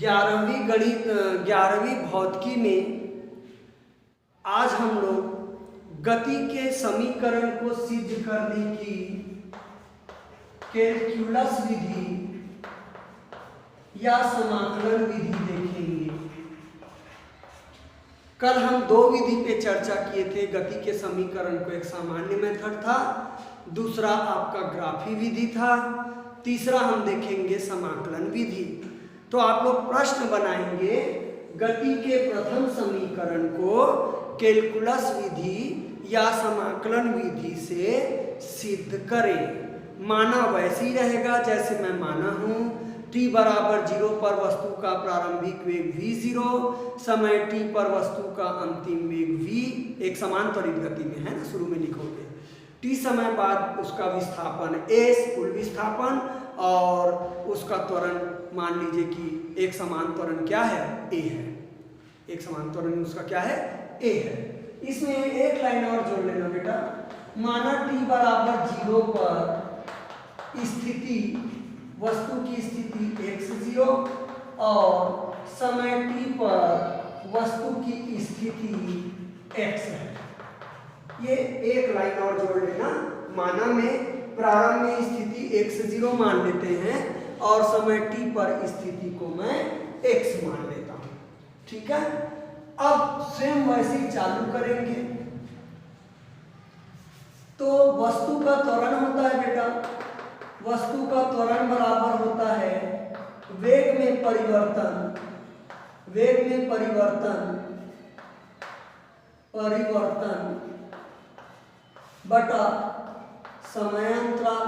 11वीं भौतिकी में आज हम लोग गति के समीकरण को सिद्ध करने की कैलकुलस विधि या समाकलन विधि देखेंगे। कल हम दो विधि पे चर्चा किए थे। गति के समीकरण को एक सामान्य मेथड था, दूसरा आपका ग्राफी विधि था, तीसरा हम देखेंगे समाकलन विधि। तो आप लोग प्रश्न बनाएंगे गति के प्रथम समीकरण को कैलकुलस विधि या समाकलन विधि से सिद्ध करें। माना वैसे ही रहेगा जैसे मैं माना हूं। t बराबर 0 पर वस्तु का प्रारंभिक वेग v0, समय t पर वस्तु का अंतिम वेग v, एक समान त्वरित गति में है ना, शुरू में लिखोगे। t समय बाद उसका विस्थापन s, कुल विस्थापन, और उसका त्वरण मान लीजिए कि एक समान त्वरण क्या है, a है। एक समान त्वरण उसका क्या है, a है। इसमें एक लाइन और जोड़ लेना बेटा। माना t बराबर 0 पर स्थिति, वस्तु की स्थिति x0 और समय t पर वस्तु की स्थिति x है। ये एक लाइन और जोड़ लेना। माना में प्रारंभ में स्थिति x0 मान लेते हैं और समय t पर स्थिति को मैं x मान लेता हूं। ठीक है। अब सेम वैसे ही चालू करेंगे। तो वस्तु का त्वरण होता है बेटा, वस्तु का त्वरण बराबर होता है वेग में परिवर्तन, वेग में परिवर्तन बटा समयांतराल।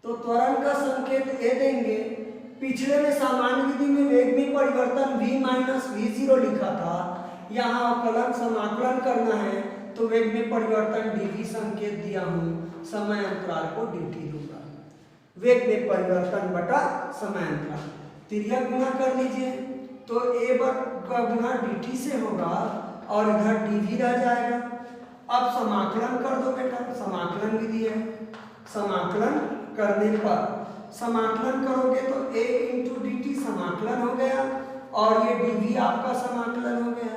तो त्वरण का संकेत ए देंगे। पिछले में सामान्य विधि में वेग में परिवर्तन v माइनस v0 लिखा था, यहाँ अवकलन समाकलन करना है तो वेग में परिवर्तन dv संकेत दिया हूं, समय अंतराल को dt दूंगा। वेग में परिवर्तन बटा समय अंतराल, तिर्यक गुणा कर लीजिए तो a का गुणा dt से होगा और इधर dv रह जाएगा। अब समाकलन कर दो बेटा, समाकलन विधि है। समाकलन करने पर समाकलन करोगे तो a इंटू dt समाकलन हो गया और ये dv आपका समाकलन हो गया।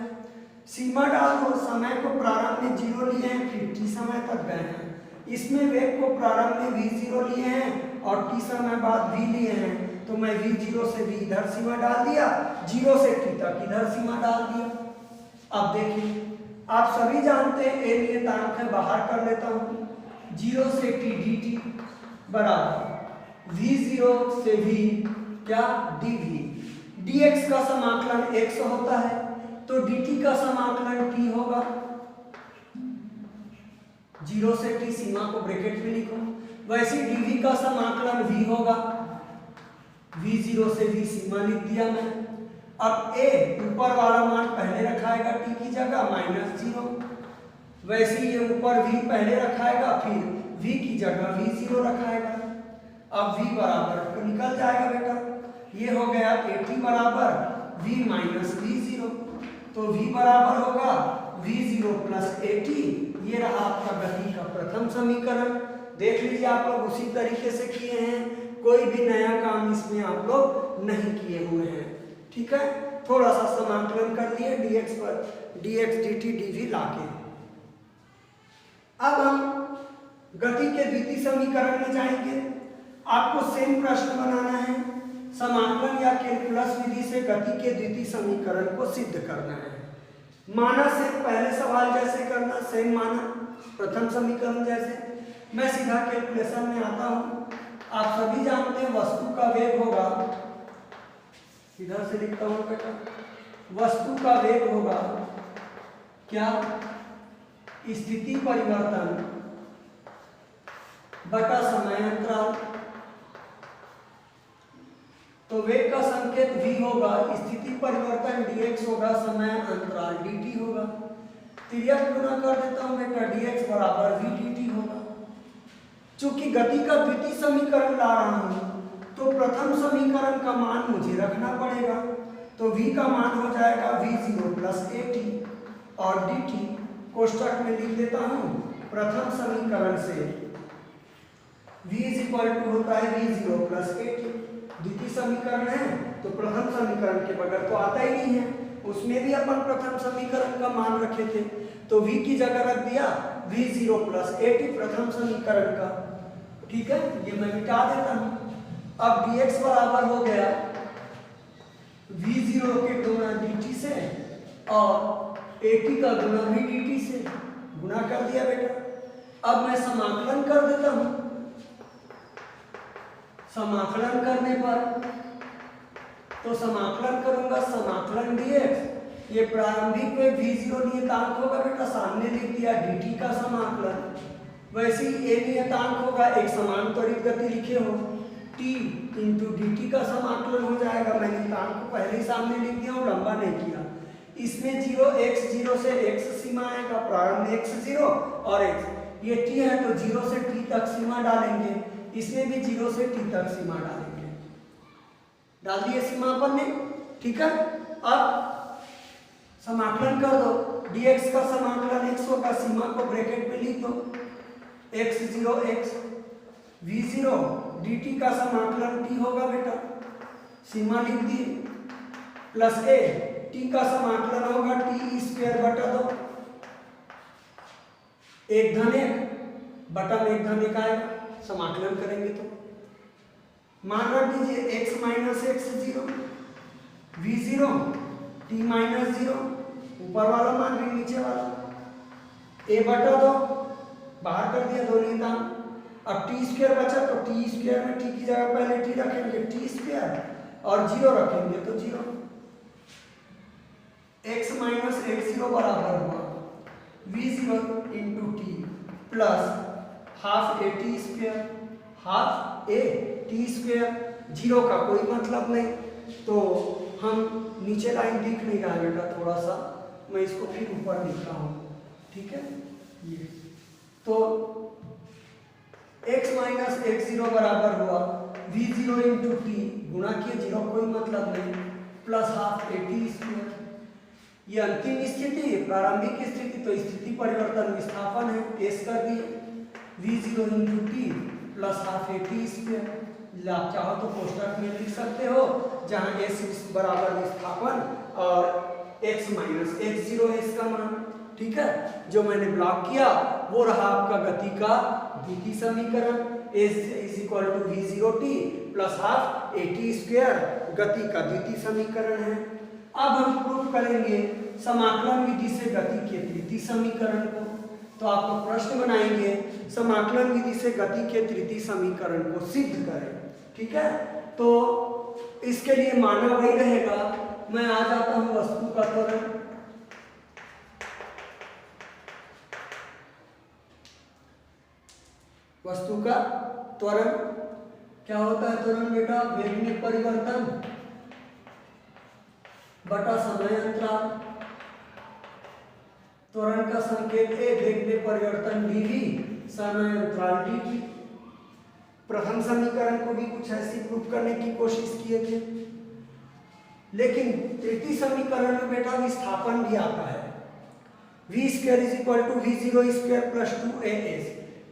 सीमा डाल दो। समय को प्रारंभ में 0 लिए हैं, फिर t समय तक गए हैं। इसमें वेग को प्रारंभ में v0 लिए हैं और t समय बाद v लिए हैं, तो मैं v0 से v इधर सीमा डाल दिया, 0 से t तक इधर सीमा डाल दिया। अब देखिए, आप सभी जानते हैं a नियतांक है, बाहर कर लेता हूं। 0 से t dt बराबर v0 से v क्या dv। dx का समाकलन x होता है तो dt का समाकलन t होगा। 0 से t सीमा को ब्रैकेट में लिखो। वैसे dv का समाकलन v होगा। v0 से v सीमा लिख दिया मैं। अब a ऊपर वाला मान पहले रखाएगा t की जगह -0, वैसे ये ऊपर v पहले रखाएगा, फिर v की जगह v0 रखाएगा। अब v बराबर निकल जाएगा बेटा, ये हो गया at बराबर v माइनस v0, तो v बराबर होगा v0 प्लस at। ये रहा आपका गति का प्रथम समीकरण। देख लीजिए, आप लोग उसी तरीके से किए हैं, कोई भी नया काम इसमें आप लोग नहीं किए हुए हैं। ठीक है, थोड़ा सा समाकलन कर लिए dx पर dx dt dv लाके। अब हम गति के द्वितीय समीकरण में जाएंगे। आपको सेम प्रश्न बनाना है, समाकलन या कैलकुलस विधि से गति के द्वितीय समीकरण को सिद्ध करना है। माना से पहले सवाल जैसे करना, सेम माना प्रथम समीकरण जैसे। मैं सीधा कैलकुलेशन में आता हूं। आप सभी जानते हैं वस्तु का वेग होगा, इधर से लिखता हूं बेटा, वस्तु का वेग होगा क्या, स्थिति परिवर्तन बटा समयांतराल। तो वेग का संकेत v होगा, स्थिति परिवर्तन dx होगा, समय अंतराल dt होगा। तिर्यक गुणा कर देता हूं बेटा, dx बराबर v dt होगा। चूंकि गति का द्वितीय समीकरण ला रहा हूं तो प्रथम समीकरण का मान मुझे रखना पड़ेगा, तो v का मान हो जाएगा v0 प्लस at और dt कोष्ठक में लिख देता हूं। प्रथम समीकरण से v इज इक्वल टू होता है v0 प्लस at, द्वितीय समीकरण है तो प्रथम समीकरण के बगैर तो आता ही नहीं है। उसमें भी अपन प्रथम समीकरण का मान रखे थे, तो v की जगह रख दिया v0 प्लस at प्रथम समीकरण का। ठीक है, ये मैं मिटा देता हूं। अब dx बराबर हो गया v0 के गुणा dt से और at का गुणा v dt से, गुणा कर दिया बेटा। अब मैं समाकलन कर देता हूं। समाकलन करने पर तो समाकलन करूंगा, समाकलन dx, ये प्रारंभिक में v0 नियतांक होगा बेटा, सामने लिख दिया dt का समाकलन। वैसे ही a नियतांक होगा, एक समान त्वरित गति लिखे हो, t इंटू dt का समाकलन हो जाएगा। मैंने नियतांक को पहले ही सामने लिख दिया हूँ, लंबा नहीं किया। इसमें 0 से x सीमा आएगा, प्रारंभ में x0 और x, ये t है तो 0 से t तक सीमा डालेंगे, इसमें भी 0 से t तक सीमा डालेंगे। डाल दिए सीमा अपन ने। ठीक है, अब समाकलन कर दो, dx का समाकलन x होगा, सीमा को ब्रैकेट में लिख दो, x0 x, v0 dt का समाकलन t होगा बेटा, सीमा लिख दी, प्लस a, t का समाकलन होगा t स्क्वायर बटा 2, 1 धन 1 बटा में 1 धन 1 आएगा। समाकलन करेंगे तो मान रख दीजिए x minus x0, v0 t minus 0, ऊपर वाला मान भी नीचे वाला, a बटा 2, बाहर कर दिया दो नियतांक। अब टी स्क्वायर बचा तो टी स्क्वायर में टी की जगह पहले टी रखेंगे, टी स्क्वायर, और 0 रखेंगे तो 0। x माइनस x0 बराबर हुआ v0 into T plus half a t square, half a t square. 0 का कोई मतलब नहीं, तो हम नीचे लाइन दिख नहीं रहा बेटा, थोड़ा सा मैं इसको फिर ऊपर लिख रहा हूँ। ठीक है, ये तो x माइनस x0 बराबर हुआ v0 इंटू टी, गुणा किए 0 कोई मतलब नहीं, plus half a t square. ये अंतिम स्थिति, प्रारंभिक स्थिति तो स्थिति परिवर्तन विस्थापन है, एस कर दिए v0 into T plus half a t square. आप चाहो तो कोष्टक में लिख सकते हो, जहां एस बराबर विस्थापन और x माइनस x0 है इसका मान। ठीक है, जो मैंने ब्लॉक किया वो रहा आपका गति का द्वितीय समीकरण, s is equal to v0t plus half a t square, गति का द्वितीय समीकरण है। अब हम प्रूव करेंगे समाकलन विधि से गति के तृतीय समीकरण को। तो आप लोग प्रश्न बनाएंगे, समाकलन विधि से गति के तृतीय समीकरण को सिद्ध करें। ठीक है, तो इसके लिए माना वही रहेगा, मैं आ जाता हूं वस्तु का त्वरण। वस्तु का त्वरण क्या होता है? त्वरण बेटा वेग में परिवर्तन बटा समय अंतराल। त्वरण का संकेत ए, वेग में परिवर्तन dv, समय अंतराल dt। प्रथम समीकरण को भी कुछ ऐसी प्रूफ करने की कोशिश किए थे, लेकिन तृतीय समीकरण में बेटा विस्थापन भी आता है, v square is equal to v0 square plus 2as,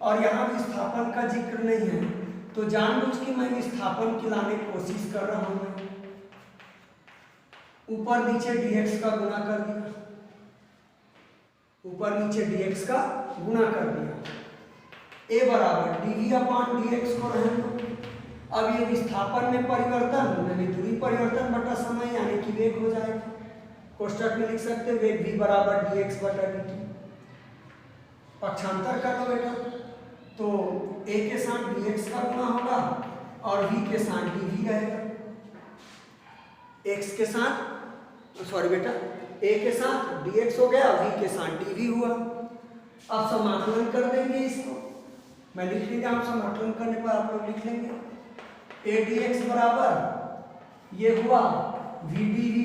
और यहाँ विस्थापन का जिक्र नहीं है, तो जानबूझ के मैं विस्थापन की लाने की कोशिश कर रहा हूँ। ऊपर नीचे dx का गुणा कर दिया, ऊपर नीचे dx का गुणा कर दिया, a बराबर dv अपॉन dx को रहने दो। अब ये विस्थापन में परिवर्तन यानी दूरी परिवर्तन बटा समय यानी कि वेग हो जाएगा। कोष्टक में लिख सकते हैं वेग v बराबर dx बटा dt। पक्षांतर कर लो बेटा, तो a के साथ dx का गुणा होगा और v के साथ dv रहेगा। x के साथ सॉरी बेटा a के साथ dx हो गया, v के साथ dv हुआ। अब समाकलन कर देंगे इसको, मैं लिख लेंगे, आप समाकलन करने पर आप लोग लिख लेंगे a dx बराबर ये हुआ v dv,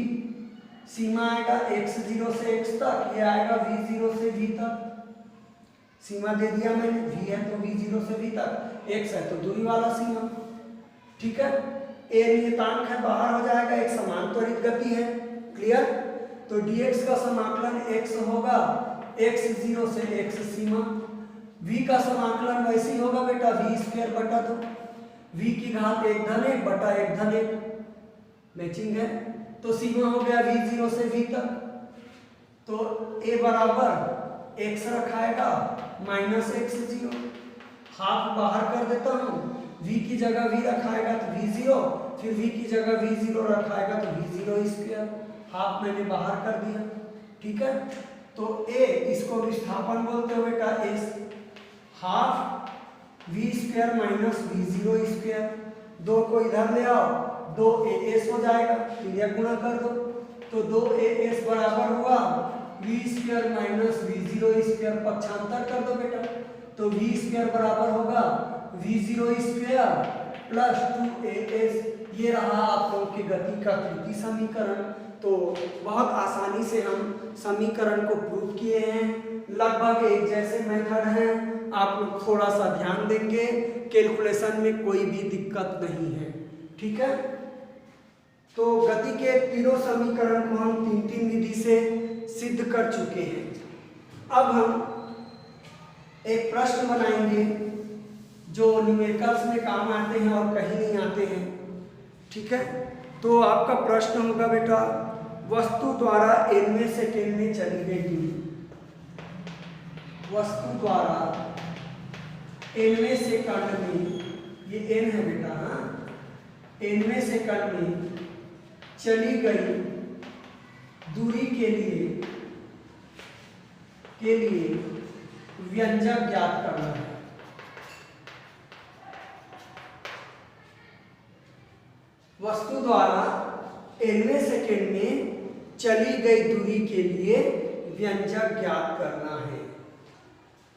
सीमा आएगा x0 से x तक, ये आएगा v0 से v तक। सीमा दे दिया मैंने, v है तो v0 से v तक, x है तो दूरी वाला सीमा। ठीक है, a नियतांक है, बाहर हो जाएगा, एक समान त्वरित गति है। क्लियर? तो dx का समाकलन x होगा, x0 से x सीमा, v का समाकलन वैसे ही होगा बेटा v स्क्वायर बटा 2, v की घात 1 धन 1 बटा 1 धन 1 मैचिंग है। तो सीमा हो गया v0 से v तक। तो a बराबर x रखाएगा माइनस एक्स 0, हाफ बाहर कर देता हूँ, v की जगह v रखाएगा तो v0, फिर v की जगह v0 रखाएगा तो v0 स्क्वायर, हाफ मैंने बाहर कर दिया। ठीक है, तो a इसको विस्थापन बोलते हो बेटा s, half v square minus v0 square, 2 को इधर ले आओ, 2as हो जाएगा, क्रिया गुणा कर दो, तो 2as बराबर हुआ v square minus v0 square, पक्षांतर कर दो बेटा, तो v स्क्वायर बराबर होगा v0 स्क्वायर प्लस 2as। ये रहा आप लोगों की गति का तृतीय समीकरण। तो बहुत आसानी से हम समीकरण को प्रूव किए हैं, लगभग एक जैसे मेथड हैं, आप लोग थोड़ा सा ध्यान देंगे, कैलकुलेशन में कोई भी दिक्कत नहीं है। ठीक है, तो गति के तीनों समीकरण को हम 3-3 विधि से सिद्ध कर चुके हैं। अब हम एक प्रश्न बनाएंगे जो न्यूमेरिकल्स में काम आते हैं और कहीं नहीं आते हैं। ठीक है, तो आपका प्रश्न होगा बेटा, वस्तु द्वारा nवें सेकेंड में चली गई दूरी, वस्तु द्वारा nवें सेकंड में, ये n है बेटा, हाँ, nवें सेकंड में चली गई दूरी के लिए व्यंजक ज्ञात करना है। वस्तु द्वारा nवें सेकेंड में चली गई दूरी के लिए व्यंजक ज्ञात करना है।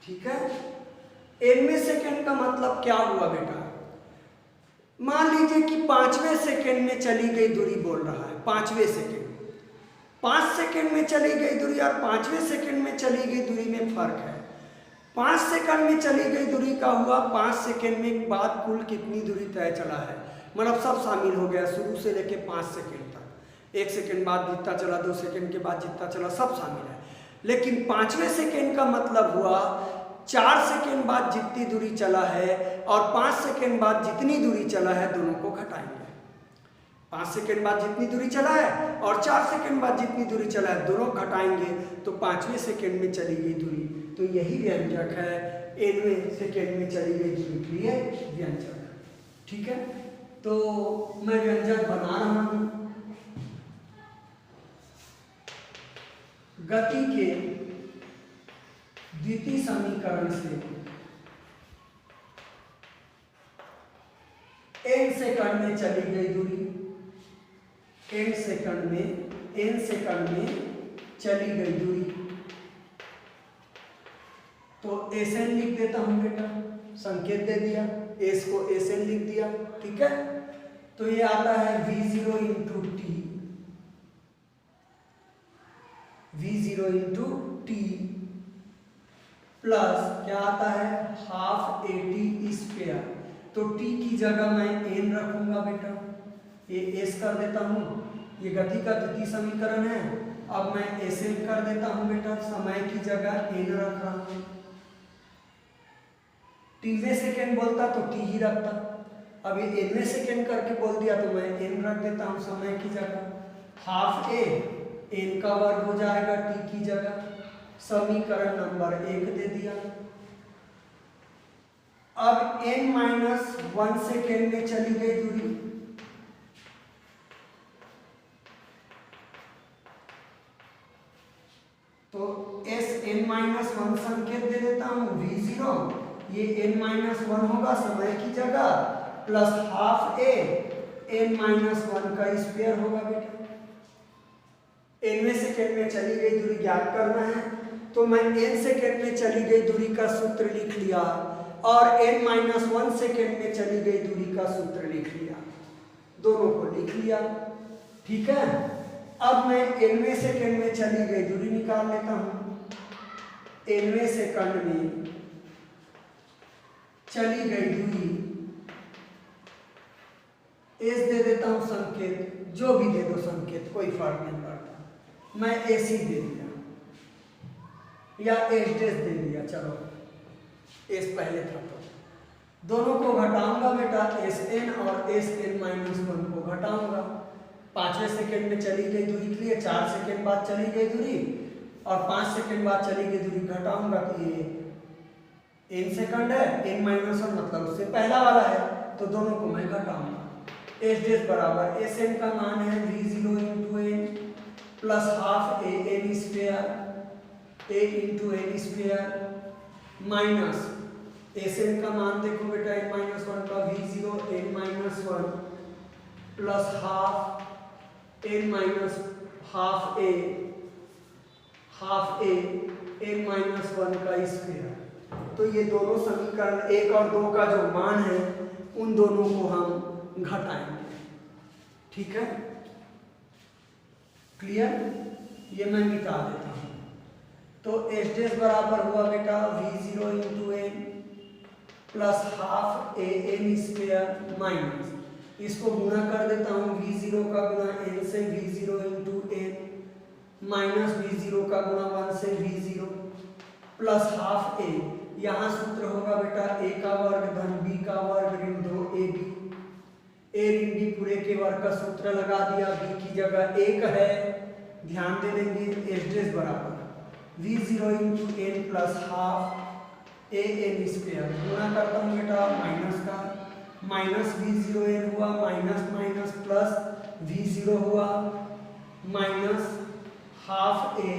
ठीक है, nवें सेकेंड का मतलब क्या हुआ बेटा? मान लीजिए कि 5वें सेकेंड में चली गई दूरी बोल रहा है, 5वें सेकेंड, 5 सेकेंड में चली गई दूरी और 5वें सेकेंड में चली गई दूरी में फर्क है। 5 सेकेंड में चली गई दूरी का हुआ 5 सेकेंड में बाद कुल कितनी दूरी तय चला है, मतलब सब शामिल हो गया, शुरू से लेके 5 सेकेंड तक, 1 सेकेंड बाद जितना चला, 2 सेकेंड के बाद जितना चला, सब शामिल है। लेकिन 5वें सेकेंड का मतलब हुआ 4 सेकेंड बाद जितनी दूरी चला है और 5 सेकेंड बाद जितनी दूरी चला है, दोनों को घटाएंगे। 5 सेकेंड बाद जितनी दूरी चला है और 4 सेकेंड बाद जितनी दूरी चला है, दोनों घटाएंगे तो 5वें सेकेंड में चली गई दूरी, तो यही व्यंजक है nवें सेकेंड में चली गई दूरी के लिए व्यंजक। ठीक है, तो मैं व्यंजक बना रहा हूं। गति के द्वितीय समीकरण से n सेकंड में चली गई दूरी, n सेकंड में चली गई दूरी, तो Sn लिख देता हूं बेटा, संकेत दे दिया, S को Sn लिख दिया। ठीक है, तो ये आता है v0 into T, v0 into T plus क्या आता है, हाफ AT स्क्वायर। तो t की जगह मैं n रखूंगा बेटा, ये s कर देता हूं, ये गति का द्वितीय समीकरण है। अब मैं Sn कर देता हूं बेटा, समय की जगह n रख रहा हूं, tवें सेकेंड बोलता तो t ही रखता, अब ये nवें सेकेंड करके बोल दिया तो मैं n रख देता हूं समय की जगह, हाफ a n का वर्ग हो जाएगा t की जगह, समीकरण नंबर 1 दे दिया। अब n-1 सेकेंड में चली गई दूरी, तो Sn-1 संकेत दे देता हूं v0, ये n-1 होगा समय की जगह प्लस हाफ a n-1 का स्क्वायर होगा बेटा। nवें सेकेंड में चली गई दूरी ज्ञात करना है, तो मैं n सेकेंड में चली गई दूरी का सूत्र लिख लिया और n-1 सेकेंड में चली गई दूरी का सूत्र लिख लिया, दोनों को लिख लिया। ठीक है, अब मैं nवें सेकेंड में चली गई दूरी निकाल लेता हूं। nवें सेकंड में चली गई दूरी, s दे देता हूं संकेत, जो भी दे दो संकेत कोई फर्क नहीं पड़ता, मैं AC दे दिया या S' दे दिया, चलो S पहले था तो दोनों को घटाऊंगा बेटा, Sn और Sn-1 को घटाऊंगा। 5वें सेकेंड में चली गई दूरी के लिए 4 सेकेंड बाद चली गई दूरी और 5 सेकेंड बाद चली गई दूरी घटाऊंगा तो ये n सेकंड है, n-1 मतलब उससे पहला वाला है, तो दोनों को मैं घटाऊंगा। एस डेस बराबर Sn का मान है v0 into n plus half a n square a into n square minus Sn का मान देखो बेटा n-1 का v0 n-1 plus half half a n-1 का स्क्वायर। तो ये दोनों समीकरण 1 और 2 का जो मान है उन दोनों को हम घटाएंगे। ठीक है, क्लियर? ये मैं मिटा देता हूँ। तो एस डेस बराबर हुआ बेटा v0 into n plus half a n square minus, इसको गुणा कर देता हूँ, v0 का गुणा n से v0 into N minus v0 का गुणा 1 से v0 प्लस हाफ a, यहाँ सूत्र होगा बेटा a का वर्ग धन b का वर्ग ऋण 2ab, a ऋण b पूरे के वर्ग का सूत्र लगा दिया, b की जगह 1 है, ध्यान दे देंगे। एस डेस बराबर v0 into n plus half a n square, गुणा करता हूँ बेटा माइनस का, माइनस v0 n हुआ माइनस माइनस प्लस v0 हुआ minus half a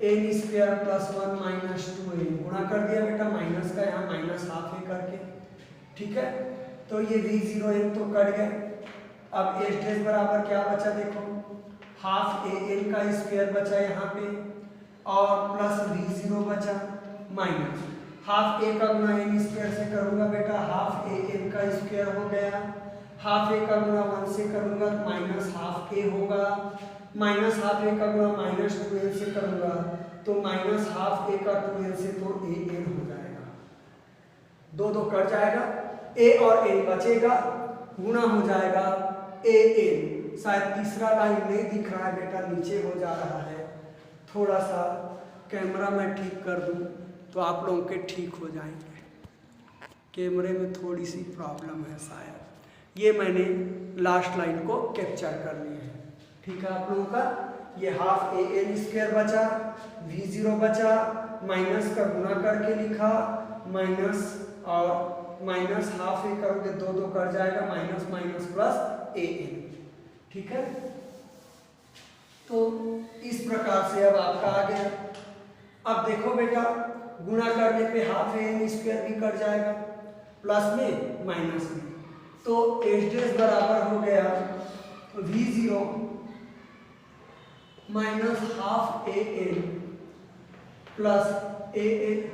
n square plus 1 minus 2n, गुणा कर दिया बेटा माइनस का, यहाँ माइनस हाफ a करके। ठीक है, तो ये v0 n तो कट गए। अब एस डेस बराबर क्या बचा देखो, हाफ a n का स्क्वायर बचा यहाँ पे और प्लस v0 बचा माइनस हाफ a का गुणा n स्क्वायर से करूँगा बेटा, हाफ a n का स्क्वायर हो गया, हाफ a का गुणा 1 से करूँगा माइनस हाफ a होगा, माइनस हाफ a का गुणा माइनस 2n से करूँगा तो माइनस हाफ a का 2n से तो a n हो जाएगा, 2 कट जाएगा, a और n बचेगा, गुणा हो जाएगा a n। शायद तीसरा लाइन नहीं दिख रहा है बेटा, नीचे हो जा रहा है, थोड़ा सा कैमरा मैं ठीक कर दूं तो आप लोगों के ठीक हो जाएंगे। कैमरे में थोड़ी सी प्रॉब्लम है शायद, ये मैंने लास्ट लाइन को कैप्चर कर लिया है। ठीक है, आप लोगों का ये हाफ a n स्क्वायर बचा, v0 बचा, माइनस का गुणा करके लिखा, माइनस और माइनस हाफ a करोगे 2 कट जाएगा, minus minus plus a n। ठीक है, तो इस प्रकार से अब आपका आ गया। अब देखो बेटा गुणा करने पे हाफ a n स्क्वायर भी कट जाएगा, प्लस में माइनस में, तो एस डेस बराबर हो गया v0 minus half a n plus a n,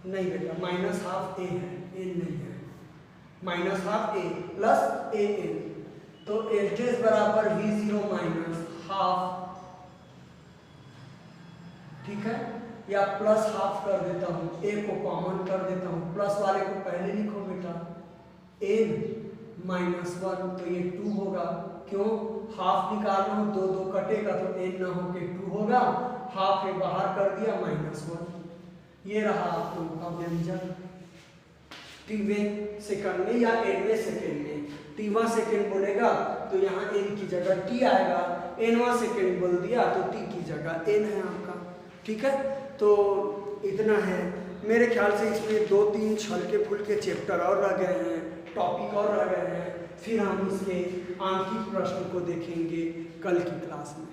नहीं बेटा माइनस हाफ a है, n नहीं है, minus half a plus a n, तो एस डेस बराबर v0 माइनस हाफ। ठीक है, या प्लस हाफ कर देता हूँ, a को कॉमन कर देता हूँ, प्लस वाले को पहले लिखो बेटा n माइनस 1, तो ये 2 होगा, क्यों हाफ निकालना हो 2 कटेगा तो n ना हो के 2 होगा, हाफ a बाहर कर दिया माइनस 1। ये रहा आप लोगों का व्यंजन। टीवें सेकंड में या एनवें सेकंड में, टीवां सेकंड बोलेगा तो यहाँ n की जगह t आएगा, nवां सेकंड बोल दिया तो t की जगह n है आपका। ठीक है, तो इतना है मेरे ख्याल से। इसमें 2-3 हल्के फुल्के चैप्टर और रह गए हैं, टॉपिक और रह गए हैं, फिर हम इसके आंखिक प्रश्न को देखेंगे कल की क्लास में।